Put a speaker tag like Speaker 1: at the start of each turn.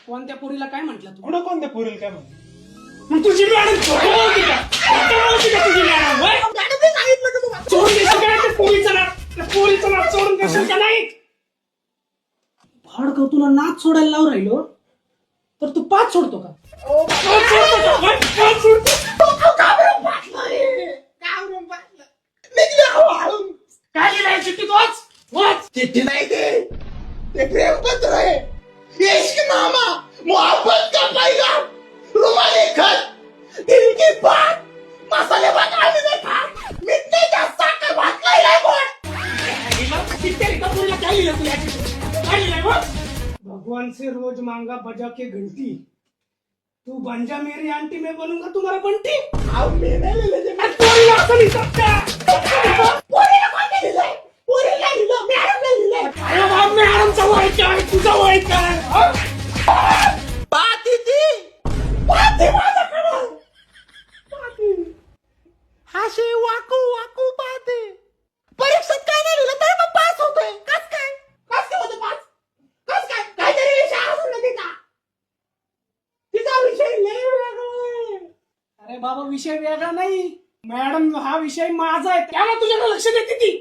Speaker 1: कोणत्या पोरीला काय म्हटलं तू?
Speaker 2: कुठं कोणत्या पोरीला काय म्हणतो?
Speaker 1: मग तुझी मॅडम होती का? तुझी मॅडम सोडून देशील का नाही? पोरीचं नाच सोडून देशील का नाही? भाडकं तुला नाच सोडायला लावून राहिलो तर तू 5 सोडतो का? काय लिहिलंय चिठ्ठीत? वाच.
Speaker 3: चिट्ठी नहीं ते प्रेम पत्र है। ये इश्क नामा मोहब्बत का पैगाम, रुमाली खत, दिल की बात, मसाले भात आम्ही नाही खात, मिठे का साखर भात खायला कोण?
Speaker 1: क्या लिहिलं तुला काय लिहिलंय बघ? भगवान से रोज मांगा बजा के घंटी, तू बन जा मेरी आंटी, मैं बनूंगा तुम्हारा बंटी.
Speaker 3: आओ मी नाही लिहिलं ते.
Speaker 1: पोरीला असं लिहितात का?
Speaker 3: पोरीला कोणी लिहिलंय? पोरीला लिहिलं, मॅडमला लिहिलंय.
Speaker 1: अरे बाप, मॅडमचा वय काय, तुझा वय काय?
Speaker 3: पाहती ती, पाहती माझ्याकडं. पाहती. हाशी वाकू वाकू पाहते. परीक्षेत काय नाही लिहिलं तरी मग पास होतोय. कस काय? कस काय होतं पास? कस काय? काहीतरी विषय असून ना तिचा. तिचा विषय लय वेगळा आहे.
Speaker 1: अरे बाबा, विषय वेगळा नाही. मॅडम, हा विषय माझा आहे, त्याला तुझ्याकडे लक्ष देते ती.